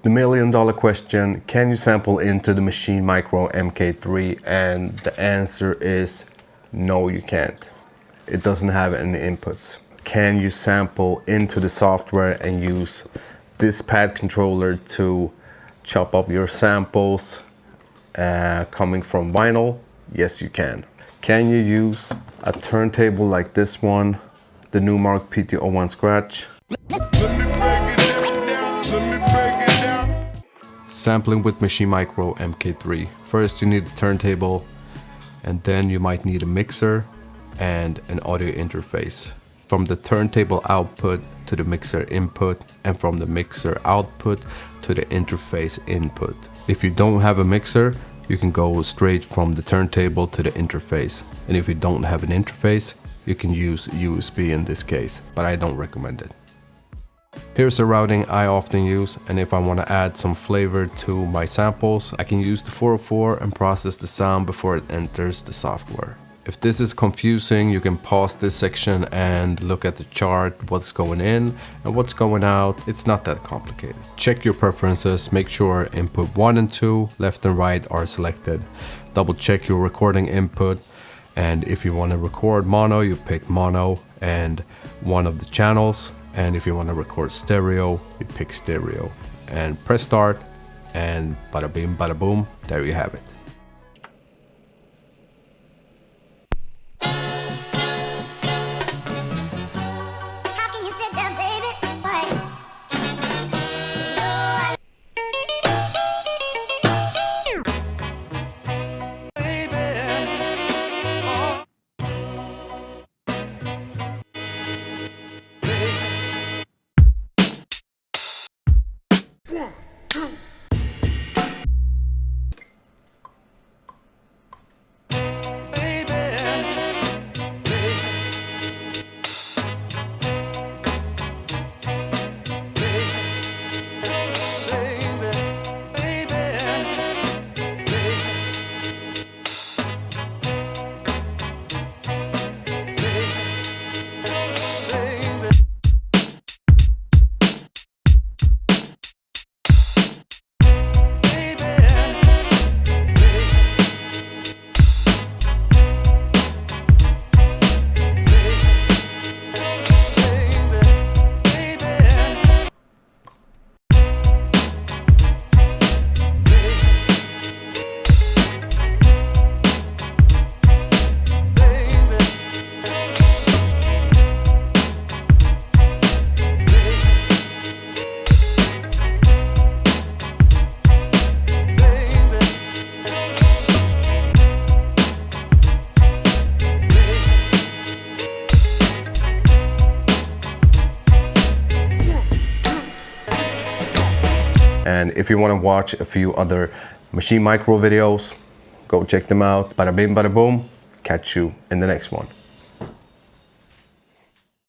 The $1,000,000 question, can you sample into the Maschine Mikro MK3? And the answer is no, you can't. It doesn't have any inputs. Can you sample into the software and use this pad controller to chop up your samples coming from vinyl? Yes, you can. Can you use a turntable like this one, the Numark PT01 Scratch? Sampling with Maschine Mikro MK3. First you need a turntable, and then you might need a mixer and an audio interface. From the turntable output to the mixer input, and from the mixer output to the interface input. If you don't have a mixer, you can go straight from the turntable to the interface. And if you don't have an interface, you can use USB in this case, but I don't recommend it. Here's a routing I often use, and if I want to add some flavor to my samples, I can use the 404 and process the sound before it enters the software. If this is confusing, you can pause this section and look at the chart, what's going in and what's going out. It's not that complicated. Check your preferences, make sure input 1 and 2, left and right are selected. Double check your recording input, and if you want to record mono, you pick mono and one of the channels. And if you want to record stereo, you pick stereo. And press start, and bada bing, bada boom, there you have it. And if you want to watch a few other Maschine Mikro videos, go check them out. Bada bing, bada boom. Catch you in the next one.